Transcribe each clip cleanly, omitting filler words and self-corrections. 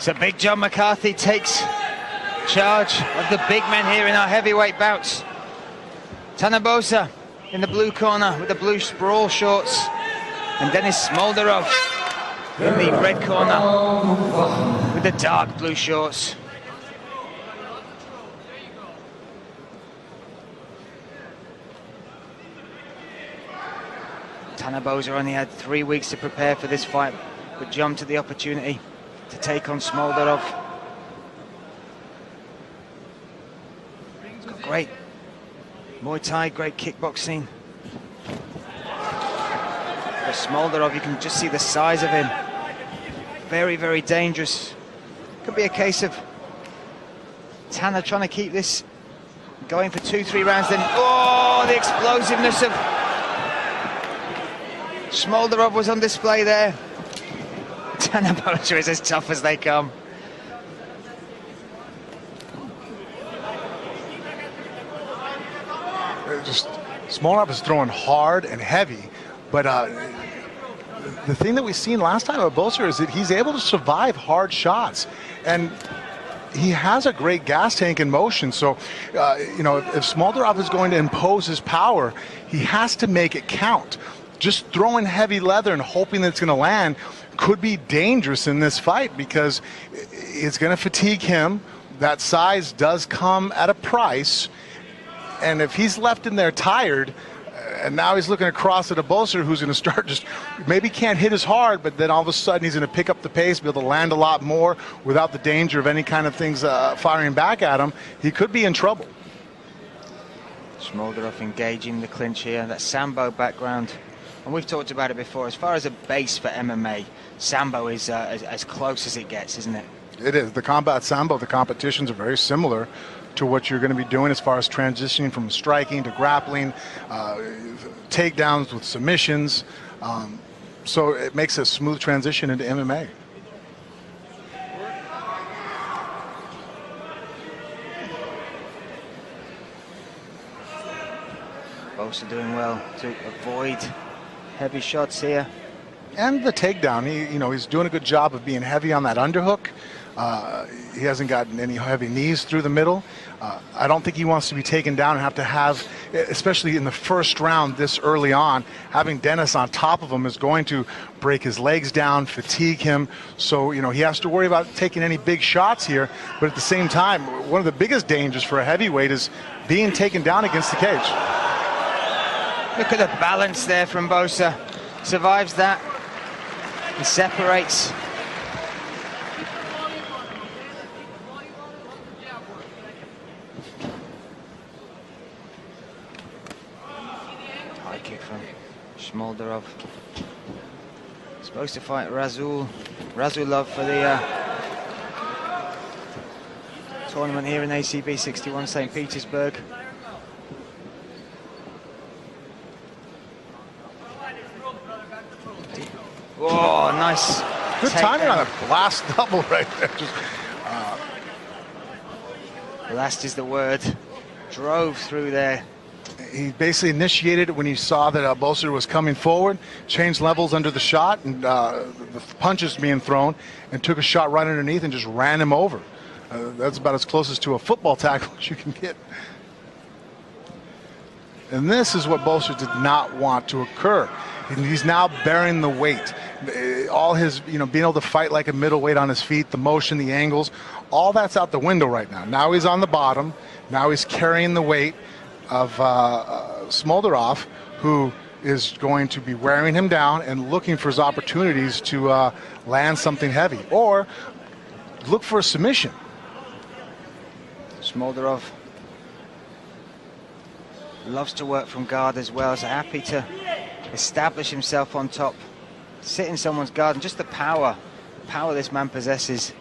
So Big John McCarthy takes charge of the big men here in our heavyweight bouts. Tanner Bosser in the blue corner with the blue sprawl shorts, and Dennis Smoldaref in the red corner with the dark blue shorts. Tanner Bosser only had 3 weeks to prepare for this fight, but jumped at the opportunity to take on Smoldaref. He's got great Muay Thai, great kickboxing. But Smoldaref, you can just see the size of him. Very, very dangerous. Could be a case of Tanner trying to keep this going for 2-3 rounds, then oh, the explosiveness of Smoldaref was on display there. Tanner Bosser is as tough as they come. Just Smoldaref is throwing hard and heavy, but the thing that we've seen last time with Bosser is that he's able to survive hard shots, and he has a great gas tank in motion. So, you know, if Smoldaref is going to impose his power, he has to make it count. Just throwing heavy leather and hoping that it's going to land could be dangerous in this fight, because it's going to fatigue him. That size does come at a price, and if he's left in there tired, and now he's looking across at a Bosser who's going to start just, maybe can't hit as hard, but then all of a sudden he's going to pick up the pace, be able to land a lot more without the danger of any kind of things firing back at him, he could be in trouble. Smoldaref engaging the clinch here, that Sambo background. And we've talked about it before, as far as a base for MMA, Sambo is as close as it gets, isn't it? It is. The combat Sambo, the competitions are very similar to what you're going to be doing as far as transitioning from striking to grappling, takedowns with submissions. So it makes a smooth transition into MMA. Bosser doing well to avoid heavy shots here. And the takedown, he's doing a good job of being heavy on that underhook. He hasn't gotten any heavy knees through the middle. I don't think he wants to be taken down and have to have, especially in the first round this early on, having Dennis on top of him is going to break his legs down, fatigue him. So, he has to worry about taking any big shots here. But at the same time, one of the biggest dangers for a heavyweight is being taken down against the cage. Look at the balance there from Bosser. Survives that. He separates. High kick from Smoldaref. Supposed to fight Razulov for the tournament here in ACB 61 St. Petersburg. Oh, nice. Good timing on a last double right there. Last is the word. Drove through there. He basically initiated it when he saw that Bosser was coming forward, changed levels under the shot, and the punches being thrown, and took a shot right underneath and just ran him over. That's about as close as to a football tackle as you can get. And this is what Bosser did not want to occur. He's now bearing the weight. All his, being able to fight like a middleweight on his feet, the motion, the angles, all that's out the window right now. Now he's on the bottom. Now he's carrying the weight of Smoldaref, who is going to be wearing him down and looking for his opportunities to land something heavy or look for a submission. Smoldaref loves to work from guard as well, so happy to establish himself on top, sit in someone's guard, and just the power this man possesses.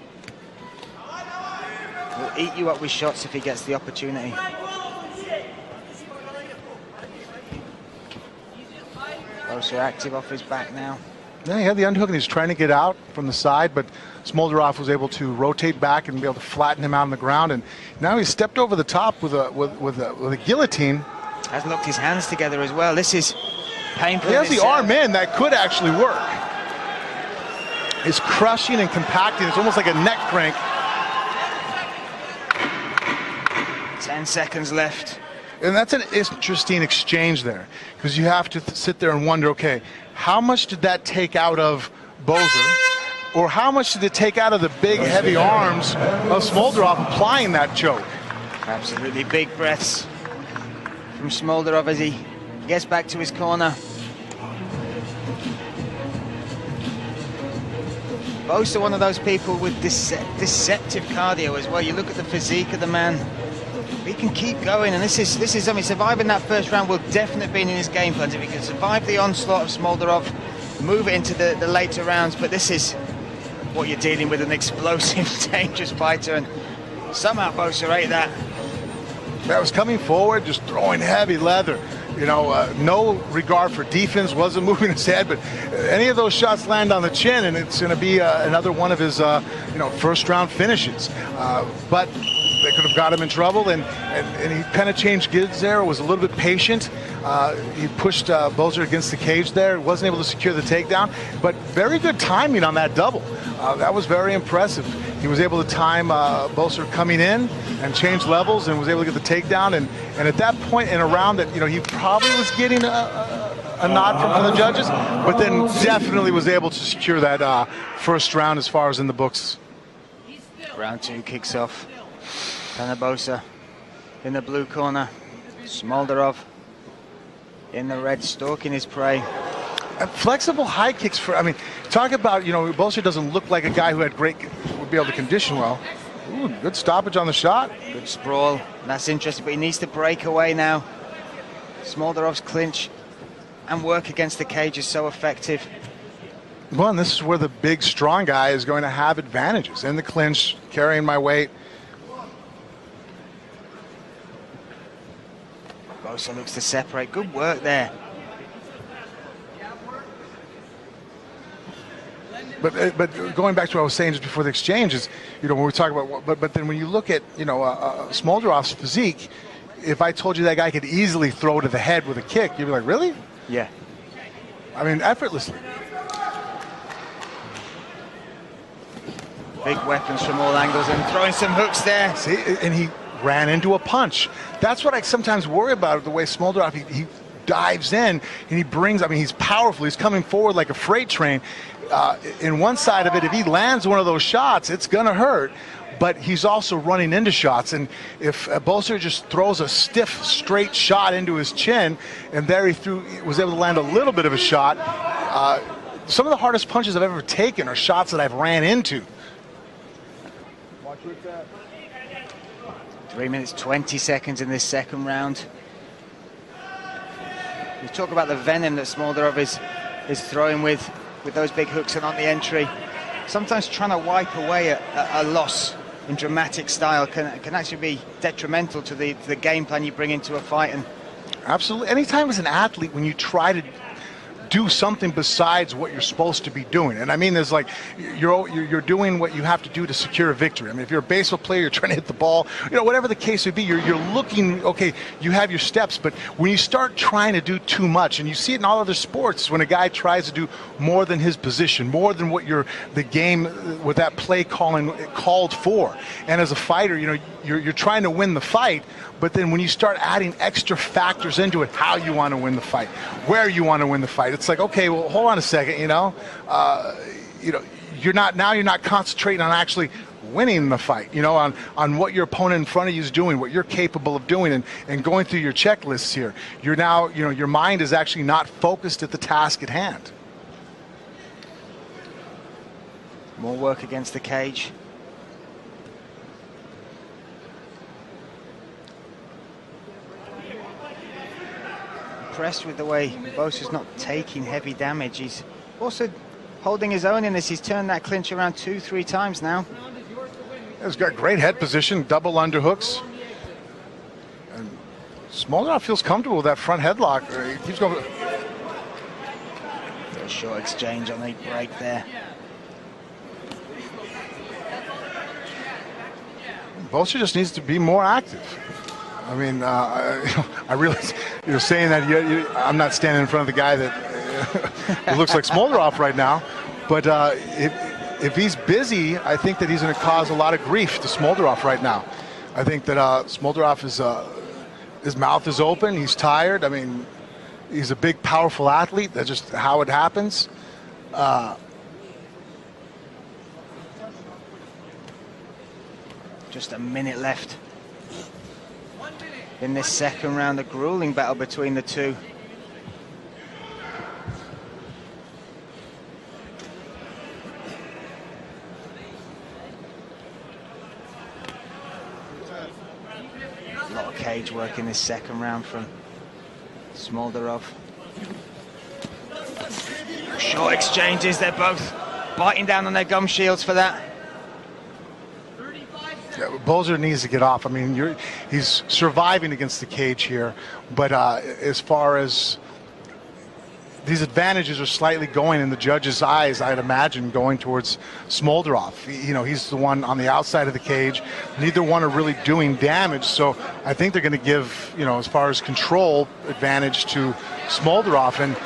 Will eat you up with shots if he gets the opportunity. Bosser active off his back now. Yeah, he had the underhook and he's trying to get out from the side, but Smoldaref was able to rotate back and be able to flatten him out on the ground. And now he's stepped over the top with a guillotine. Has locked his hands together as well. This is painful. He has the arm in that could actually work. is crushing and compacting. It's almost like a neck crank. 10 seconds left. And that's an interesting exchange there, because you have to sit there and wonder, okay, how much did that take out of Bosser, or how much did it take out of the big, heavy arms of Smoldaref applying that choke? Absolutely big breaths from Smoldaref as he gets back to his corner. Bosser, one of those people with deceptive cardio as well. You look at the physique of the man. He can keep going, and this is I mean, surviving that first round will definitely be in his game plan. If he can survive the onslaught of Smoldaref, move it into the later rounds, but this is what you're dealing with, an explosive, dangerous fighter, and somehow Bosser ate that. That was coming forward, just throwing heavy leather. You know, no regard for defense, wasn't moving his head, but any of those shots land on the chin, and it's going to be another one of his, you know, first-round finishes. But they could have got him in trouble, and he kind of changed gears there, was a little bit patient. He pushed Bosser against the cage there, wasn't able to secure the takedown, but very good timing on that double. That was very impressive. He was able to time Bosser coming in and change levels, and was able to get the takedown, and at that point in a round that, you know, he probably was getting a nod from the judges, but then definitely was able to secure that first round as far as in the books. Round 2 kicks off. Tanner Bosser in the blue corner, Smoldaref in the red, stalking his prey. And flexible high kicks for, I mean, talk about, you know, Bosser doesn't look like a guy who would be able to condition well. Ooh, good stoppage on the shot. Good sprawl. That's interesting, but he needs to break away now. Smoldaref's clinch and work against the cage is so effective. Well, and this is where the big, strong guy is going to have advantages. In the clinch, carrying my weight. Bosser looks to separate. Good work there. But going back to what I was saying just before the exchange is, you know, when we talk about, but then when you look at, you know, Smoldaref's physique, if I told you that guy could easily throw to the head with a kick, you'd be like, really? Yeah. I mean, effortlessly. Big weapons from all angles and throwing some hooks there. See, and he ran into a punch. That's what I sometimes worry about, the way Smoldaref, he dives in and he brings, I mean, he's powerful. He's coming forward like a freight train. In one side of it, if he lands one of those shots, it's going to hurt. But he's also running into shots. And if Bosser just throws a stiff, straight shot into his chin, and there he was able to land a little bit of a shot, some of the hardest punches I've ever taken are shots that I've ran into. 3 minutes, 20 seconds in this second round. You talk about the venom that Smoldaref is throwing with those big hooks and on the entry. Sometimes trying to wipe away a loss in dramatic style can actually be detrimental to the game plan you bring into a fight. And absolutely. Anytime as an athlete, when you try to do something besides what you're supposed to be doing, and I mean, there's like you're doing what you have to do to secure a victory. I mean, if you're a baseball player, you're trying to hit the ball, you know, whatever the case would be, you're looking, okay, you have your steps, but when you start trying to do too much, and you see it in all other sports, when a guy tries to do more than his position, more than what the game with that play called for, and as a fighter, you know, you're trying to win the fight. But then when you start adding extra factors into it, how you want to win the fight, where you want to win the fight, it's like, okay, well, hold on a second, you know, you're not concentrating on actually winning the fight, you know, on what your opponent in front of you is doing, what you're capable of doing, and going through your checklists here. You're now, you know, your mind is actually not focused at the task at hand. more work against the cage. Impressed with the way Bosser's not taking heavy damage. He's also holding his own in this. He's turned that clinch around 2-3 times now. He's got great head position, double underhooks. And Smoldaref feels comfortable with that front headlock. He keeps going. A short exchange on the break there. Bosser just needs to be more active. I mean, I realize you're saying that I'm not standing in front of the guy that who looks like Smoldaref right now, but if he's busy, I think that he's going to cause a lot of grief to Smoldaref right now. I think that Smoldaref is, his mouth is open, he's tired. I mean, he's a big, powerful athlete. That's just how it happens. Just a minute left in this second round, a grueling battle between the two. A lot of cage work in this second round from Smoldaref. Short exchanges, they're both biting down on their gum shields for that. Yeah, Bosser needs to get off. I mean, he's surviving against the cage here, but as far as these advantages are slightly going in the judge's eyes, I'd imagine going towards Smoldaref. You know, he's the one on the outside of the cage. Neither one are really doing damage, so I think they're going to give, you know, as far as control, advantage to Smoldaref. And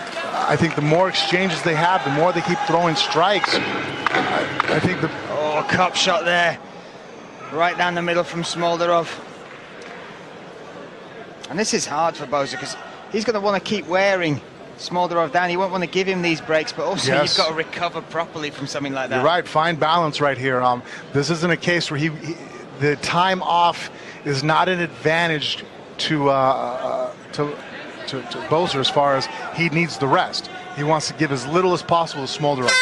I think the more exchanges they have, the more they keep throwing strikes. I think the... Oh, cup shot there. Right down the middle from Smoldaref. And this is hard for Bosser because he's going to want to keep wearing Smoldaref down. He won't want to give him these breaks, but also you've got to recover properly from something like that. You're right. Fine balance right here. This isn't a case where the time off is not an advantage to Bosser as far as he needs the rest. He wants to give as little as possible to Smoldaref.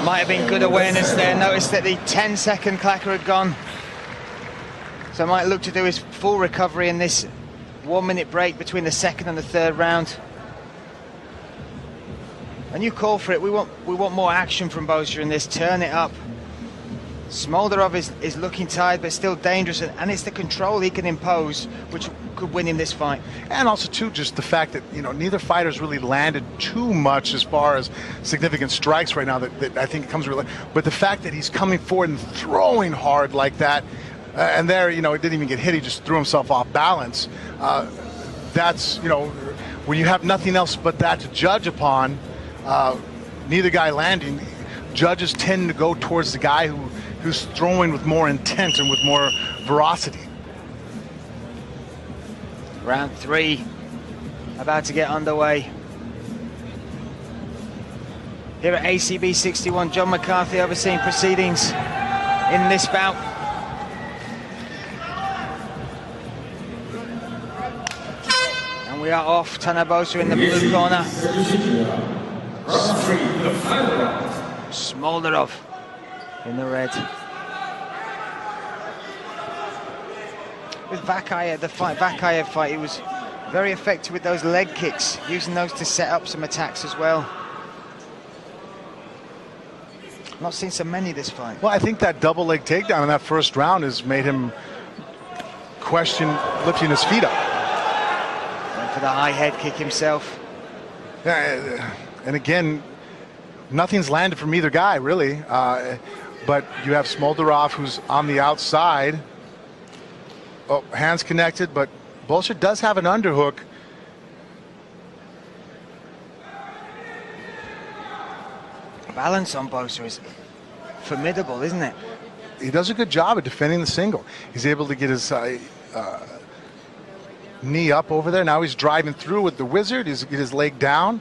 Might have been good awareness there. Notice that the 10-second clacker had gone. So might look to do his full recovery in this 1-minute break between the second and the third round. And you call for it. We want more action from Bosser in this. Turn it up. Smoldaref is looking tired but still dangerous, and it's the control he can impose which could win him this fight. And also too, just the fact that, you know, neither fighter's really landed too much as far as significant strikes right now that I think comes really, but the fact that he's coming forward and throwing hard like that, and there, you know, it didn't even get hit, he just threw himself off balance. That's, you know, when you have nothing else but that to judge upon, neither guy landing, judges tend to go towards the guy who's throwing with more intent and with more veracity. Round 3 about to get underway. Here at ACB 61, John McCarthy overseeing proceedings in this bout. And we are off. Tanner Bosser in the blue corner. Smoldaref in the red. With Vakayev, the Vakayev fight, he was very effective with those leg kicks, using those to set up some attacks as well. Not seen so many this fight. Well, I think that double leg takedown in that first round has made him question lifting his feet up. Went for the high head kick himself. Yeah, and again, nothing's landed from either guy, really. But you have Smoldaref, who's on the outside. Oh, hands connected, but Bosser does have an underhook. Balance on Bosser is formidable, isn't it? He does a good job of defending the single. He's able to get his knee up over there. Now he's driving through with the wizard. He's get his leg down.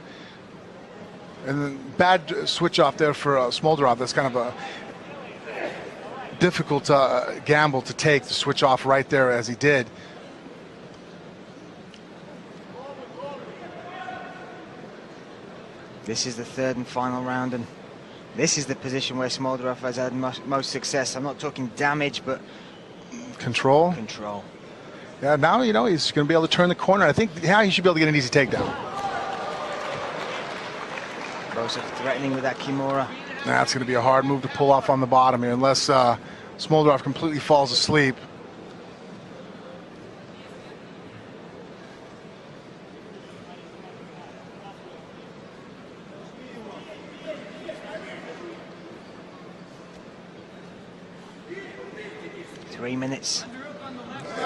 And then bad switch off there for Smoldaref. That's kind of a difficult gamble to take, to switch off right there as he did. This is the third and final round, and this is the position where Smoldaref has had most success. I'm not talking damage, but control. Control. Yeah, now, you know, he's going to be able to turn the corner. I think now he should be able to get an easy takedown. Bosser threatening with that Kimura. That's going to be a hard move to pull off on the bottom here, unless Smoldaref completely falls asleep. Three minutes.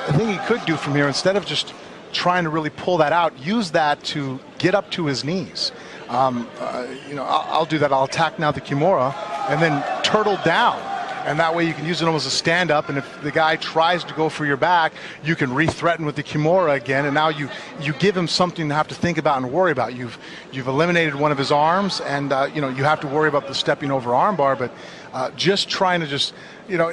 The thing he could do from here, instead of just trying to really pull that out, use that to get up to his knees. You know, I'll do that. I'll attack now the Kimura and then turtle down. And that way you can use it almost as a stand-up, and if the guy tries to go for your back, you can re-threaten with the Kimura again, and now you give him something to have to think about and worry about. You've eliminated one of his arms, and you know, you have to worry about the stepping over armbar, but just trying to you know,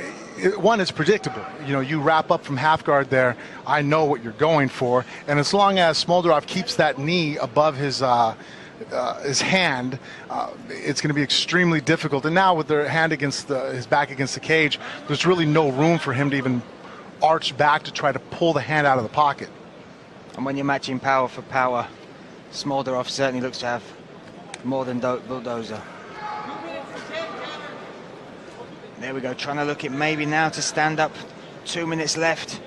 one, it's predictable. You know, you wrap up from half guard there, I know what you're going for, and as long as Smoldarев keeps that knee above his hand, it's going to be extremely difficult. And now with their hand against his back against the cage, there's really no room for him to even arch back to try to pull the hand out of the pocket. And when you're matching power for power, Smoldarев certainly looks to have more than Bulldozer. There we go, trying to look at maybe now to stand up. 2 minutes left.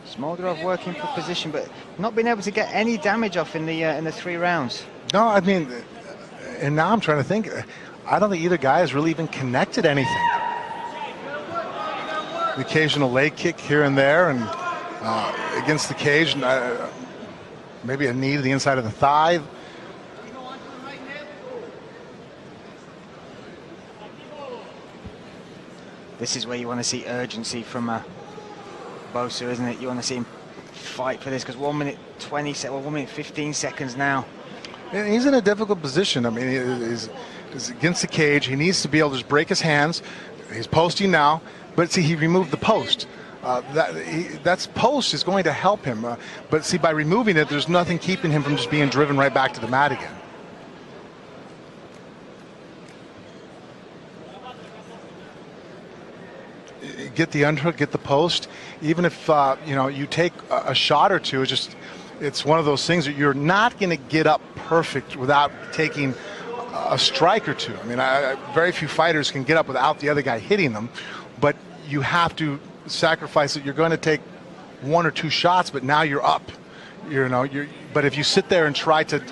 Smoldarев working for position, but not being able to get any damage off in the 3 rounds. No, I mean, and now I'm trying to think. I don't think either guy has really even connected anything. The occasional leg kick here and there, and against the cage, maybe a knee to the inside of the thigh. This is where you want to see urgency from Bosser, isn't it? You want to see him fight for this, because 1 minute 20 seconds, 1 minute 15 seconds now. And he's in a difficult position. I mean, he's against the cage. He needs to be able to just break his hands. He's posting now, but see, he removed the post. That's post is going to help him. But see, by removing it, there's nothing keeping him from just being driven right back to the mat again. Get the underhook, get the post. Even if you know, you take a shot or two, it's one of those things that you're not going to get up perfect without taking a strike or two. I mean, very few fighters can get up without the other guy hitting them, but you have to sacrifice it. You're going to take 1 or 2 shots, but now you're up. You know, but if you sit there and try to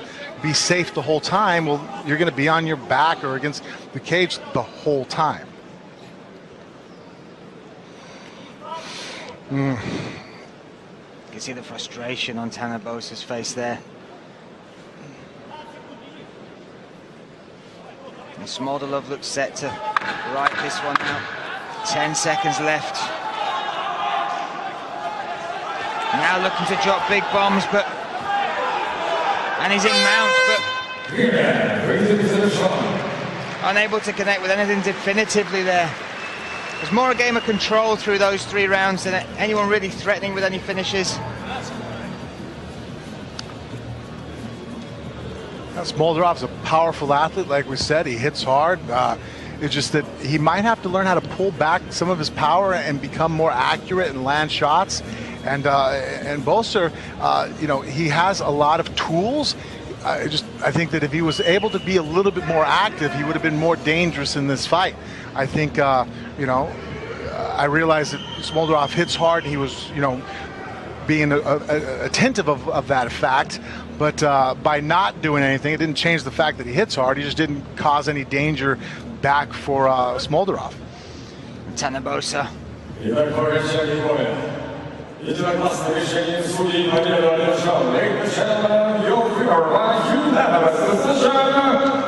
be safe the whole time, well, you're going to be on your back or against the cage the whole time. You can see the frustration on Tanner Bosser's face there. And Smoldarев looks set to right this one out. 10 seconds left. Now looking to drop big bombs, and he's in mount, but unable to connect with anything definitively there. It was more a game of control through those 3 rounds than anyone really threatening with any finishes. Smoldarev's a powerful athlete, like we said. He hits hard. It's just that he might have to learn how to pull back some of his power and become more accurate and land shots. And Bosser, you know, he has a lot of tools. I think that if he was able to be a little bit more active, he would have been more dangerous in this fight. I think, you know, I realized that Smoldarев hits hard. He was, you know, being attentive of that fact. But by not doing anything, it didn't change the fact that he hits hard. He just didn't cause any danger back for Smoldarев. Tanner Bosser. Ladies and gentlemen, your unanimous decision.